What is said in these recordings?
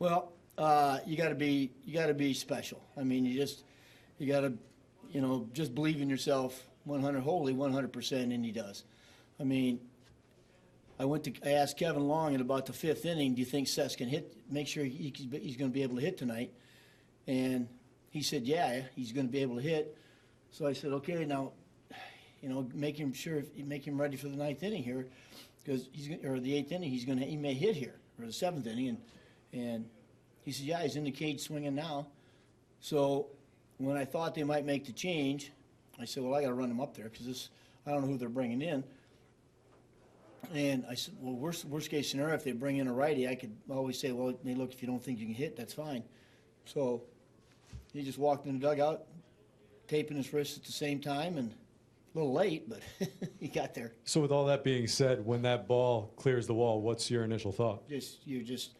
Well, you got to be special. I mean, you got to, just believe in yourself 100%, and he does. I mean, I asked Kevin Long in about the fifth inning, do you think Seth can hit? Make sure he's going to be able to hit tonight, and he said, yeah, he's going to be able to hit. So I said, okay, now, make him ready for the ninth inning here, because or the eighth inning, he may hit here, or the seventh inning, and he said, yeah, he's in the cage swinging now. So when I thought they might make the change, I said, well, I got to run him up there because I don't know who they're bringing in. And I said, well, worst case scenario, if they bring in a righty, I could always say, well, hey, look, if you don't think you can hit, that's fine. So he just walked in the dugout, taping his wrist at the same time, and a little late, but he got there. So with all that being said, when that ball clears the wall, what's your initial thought? You just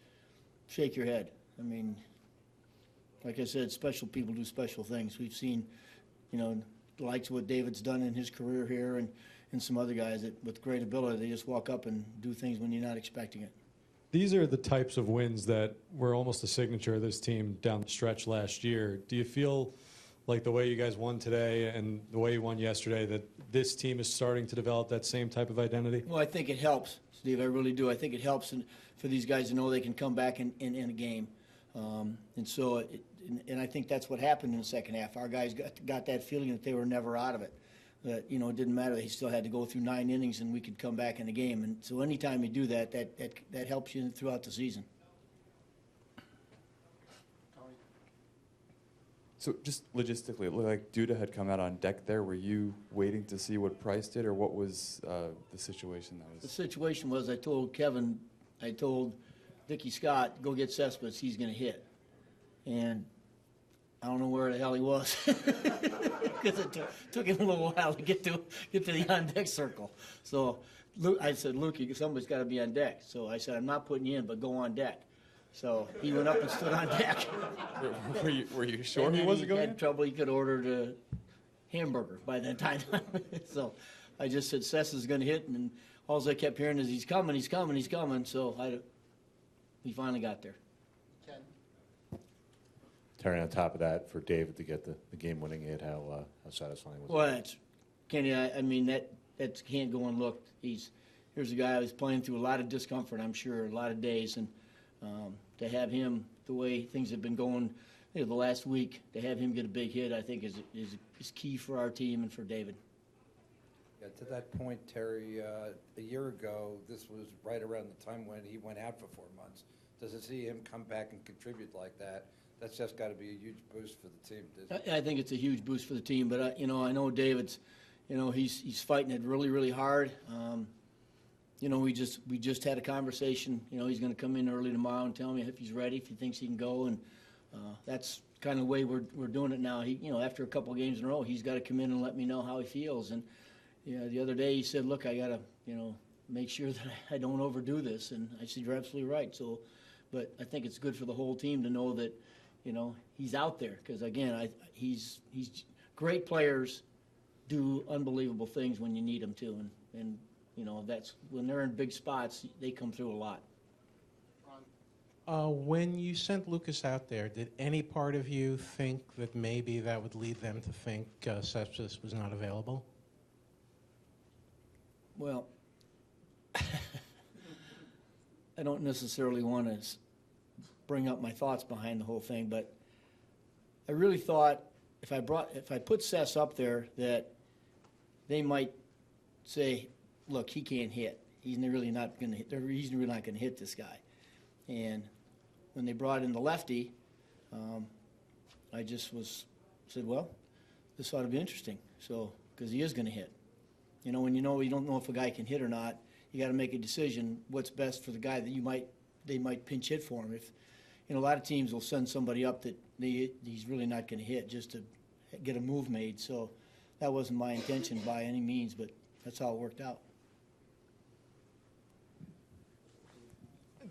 shake your head. I mean, like I said, special people do special things. We've seen, the likes of what David's done in his career here, and some other guys that with great ability, they just walk up and do things when you're not expecting it. These are the types of wins that were almost a signature of this team down the stretch last year. Do you feel like the way you guys won today and the way you won yesterday, that this team is starting to develop that same type of identity? Well, I think it helps, Steve. I really do. I think it helps for these guys to know they can come back in a game. And I think that's what happened in the second half. Our guys got that feeling that they were never out of it. That, it didn't matter. They still had to go through 9 innings and we could come back in the game. And so anytime you do that, that helps you throughout the season. So just logistically, it looked like Duda had come out on deck there. Were you waiting to see what Price did, or what was the situation that was? The situation was I told Dickie Scott, go get Cespedes, he's going to hit. And I don't know where the hell he was because it took him a little while to get to the on-deck circle. So I said, Luke, somebody's got to be on deck. So I said, I'm not putting you in, but go on deck. So he went up and stood on deck. Were you sure he wasn't going? He had trouble. He could order the hamburger by that time. So I just said, Seth is going to hit, and all I kept hearing is, he's coming, he's coming, he's coming. So we finally got there. Terry, on top of that, for David to get the game-winning hit, how satisfying was it? Well, Kenny, I mean, that can't go unlooked. Here's a guy who's playing through a lot of discomfort, I'm sure, a lot of days, and to have him, the way things have been going the last week, to have him get a big hit, I think is key for our team and for David. Yeah, to that point, Terry, a year ago, this was right around the time when he went out for 4 months. Does it see him come back and contribute like that? That's just got to be a huge boost for the team. I think it's a huge boost for the team, but I know David's, he's fighting it really, really hard. We just had a conversation. He's going to come in early tomorrow and tell me if he's ready, if he thinks he can go, and that's kind of the way we're doing it now. After a couple of games in a row, he's got to come in and let me know how he feels. And the other day he said, look, I got to make sure that I don't overdo this, and I said, you're absolutely right. So, but I think it's good for the whole team to know that he's out there, because again, he's great players do unbelievable things when you need them to, and that's when they're in big spots, they come through a lot. When you sent Lucas out there, did any part of you think that maybe that would lead them to think Cespedes was not available? Well, I don't necessarily want to bring up my thoughts behind the whole thing, but I really thought if I put Sess up there, that they might say, look, he can't hit. He's really not going to hit. He's really not going to hit this guy. And when they brought in the lefty, I just said, well, this ought to be interesting. So, because he is going to hit. When you don't know if a guy can hit or not, you got to make a decision what's best for the guy that they might pinch hit for him. If a lot of teams will send somebody up that he's really not going to hit just to get a move made. So that wasn't my intention by any means, but that's how it worked out.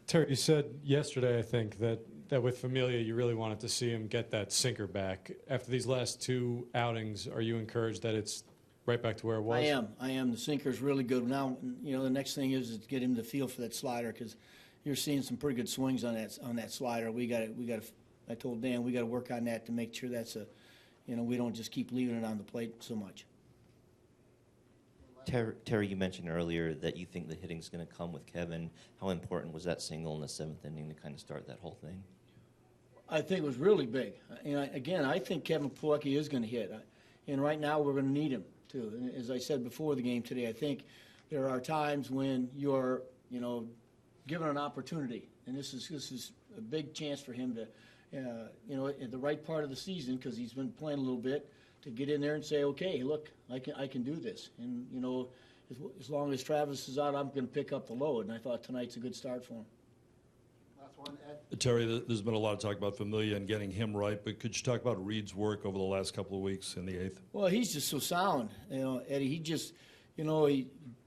Terry, you said yesterday, I think, that with Familia, you really wanted to see him get that sinker back. After these last 2 outings, are you encouraged that it's right back to where it was? I am. The sinker's really good. Now, the next thing is to get him the feel for that slider, because you're seeing some pretty good swings on that slider. I told Dan we got to work on that to make sure that's we don't just keep leaving it on the plate so much. Terry, you mentioned earlier that you think the hitting's going to come with Kevin. How important was that single in the 7th inning to kind of start that whole thing? I think it was really big. Again, I think Kevin Milwaukee is going to hit. And right now we're going to need him, too. And as I said before the game today, I think there are times when you're, given an opportunity. And this is a big chance for him to, at the right part of the season, because he's been playing a little bit, to get in there and say, okay, look, I can do this. And, as long as Travis is out, I'm going to pick up the load. And I thought tonight's a good start for him. Last one, Ed. Terry, there's been a lot of talk about Familia and getting him right, but could you talk about Reed's work over the last couple of weeks in the 8th? Well, he's just so sound, Eddie. He just, he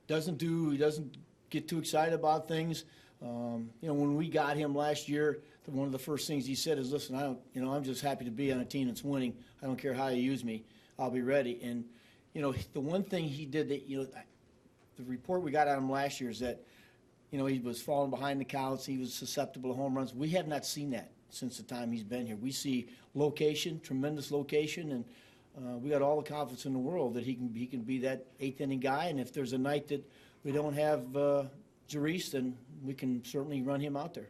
doesn't get too excited about things. When we got him last year, one of the first things he said is, "Listen, I'm just happy to be on a team that's winning. I don't care how you use me. I'll be ready." And the one thing he did that the report we got on him last year is that he was falling behind the counts. He was susceptible to home runs. We have not seen that since the time he's been here. We see location, tremendous location, and we got all the confidence in the world that he can be that 8th inning guy. And if there's a night that we don't have Jerice, then we can certainly run him out there.